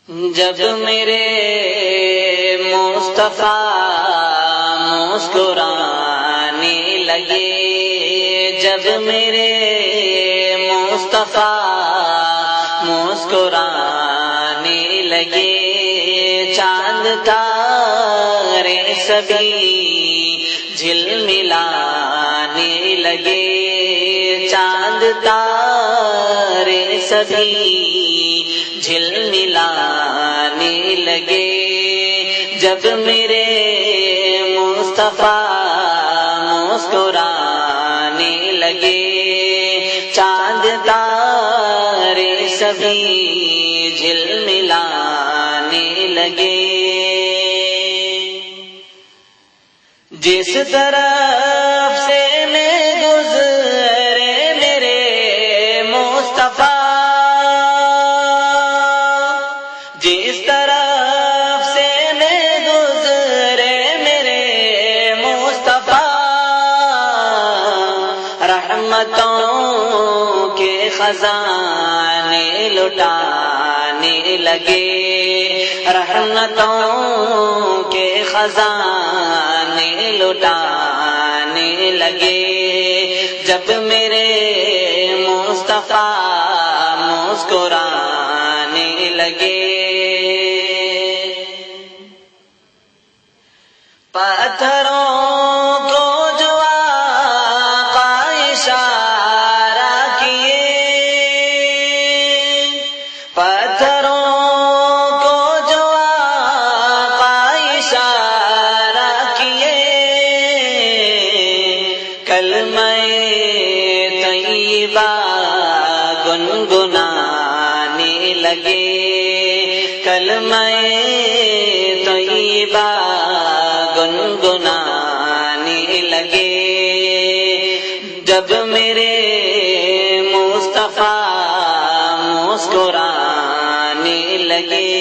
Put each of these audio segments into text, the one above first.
جب میرے مصطفیٰ مسکرانے لگے، جب میرے مصطفیٰ مسکرانے لگے، چاند تارے سبھی جھلملانے لگے، چاند تارے سبھی جھلملانے لگے، جب میرے مصطفیٰ مسکرانے لگے، چاند تارے سبھی جھلملانے لگے۔ جس طرف سے میں گزرے میرے مصطفیٰ، جس طرف سے میں گزرے میرے مصطفیٰ، رحمتوں کے خزانے لٹانے لگے، رحمتوں کے خزانے لٹانے لگے، جب میرے مصطفیٰ مسکرانے لگے۔ پتھروں کو جو آقا اشارہ کیے، پتھروں کو جو آقا اشارہ کیے، کلمہ طیبہ گنگنانے لگے، کلمہ طیبہ گنگنانے لگے، جب میرے مصطفیٰ مسکرانے لگے۔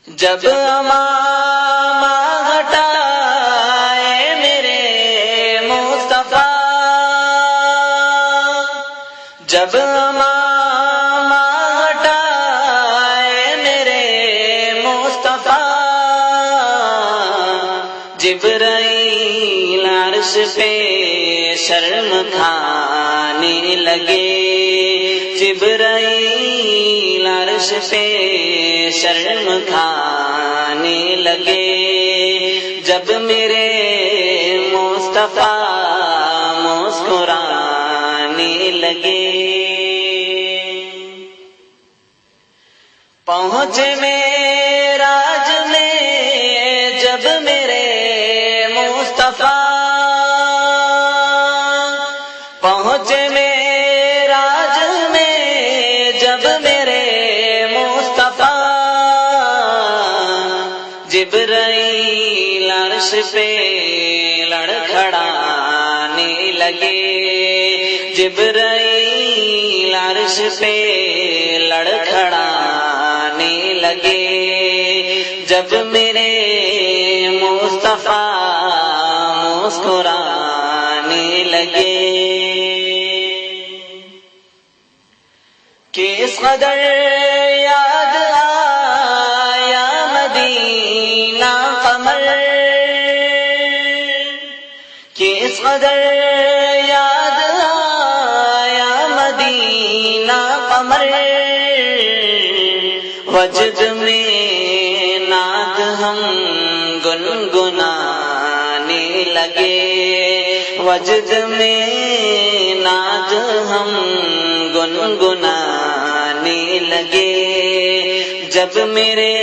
جب امامہ ہٹائے میرے مصطفیٰ، جب امامہ ہٹائے میرے مصطفیٰ، جبرائیل عرش پہ شرم کھانے لگے، جبرائیل عرش پہ شرم کھانے لگے، جب میرے مصطفیٰ مسکرانے لگے۔ پہنچے معراج میں جب میرے مصطفیٰ، پہنچے معراج میں جب میرے مصطفیٰ، جبرائیل عرش پہ لڑکھڑانے لگے، جبرائیل عرش پہ لڑکھڑانے لگے، جب میرے مصطفیٰ مسکرانے لگے۔ کس قدر یاد آیا مدینہ قمر، کس قدر یاد آیا مدینہ قمر، وجد میں نعت ہم گنگنانے لگے، وجد میں نعت ہم گنگنانے لگے، جب میرے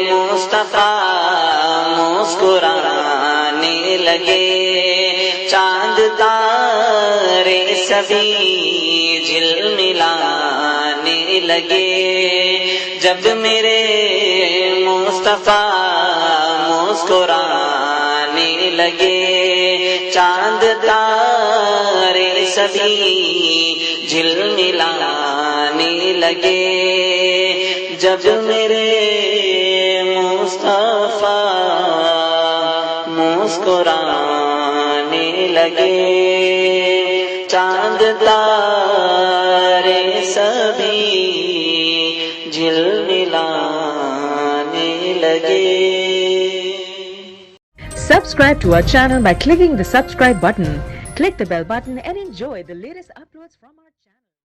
مصطفیٰ مسکرانے لگے، چاند تارے سبھی جھلملانے لگے، جب میرے مصطفیٰ مسکرانے لگے، چاند تارے سبھی جھلملانے لگے، جب میرے مصطفیٰ مسکرانے لگے، چاند تارے سبھی سبھی جھلملانے لگے. Subscribe to our channel by clicking the subscribe button. Click the bell button and enjoy the latest uploads from our channel.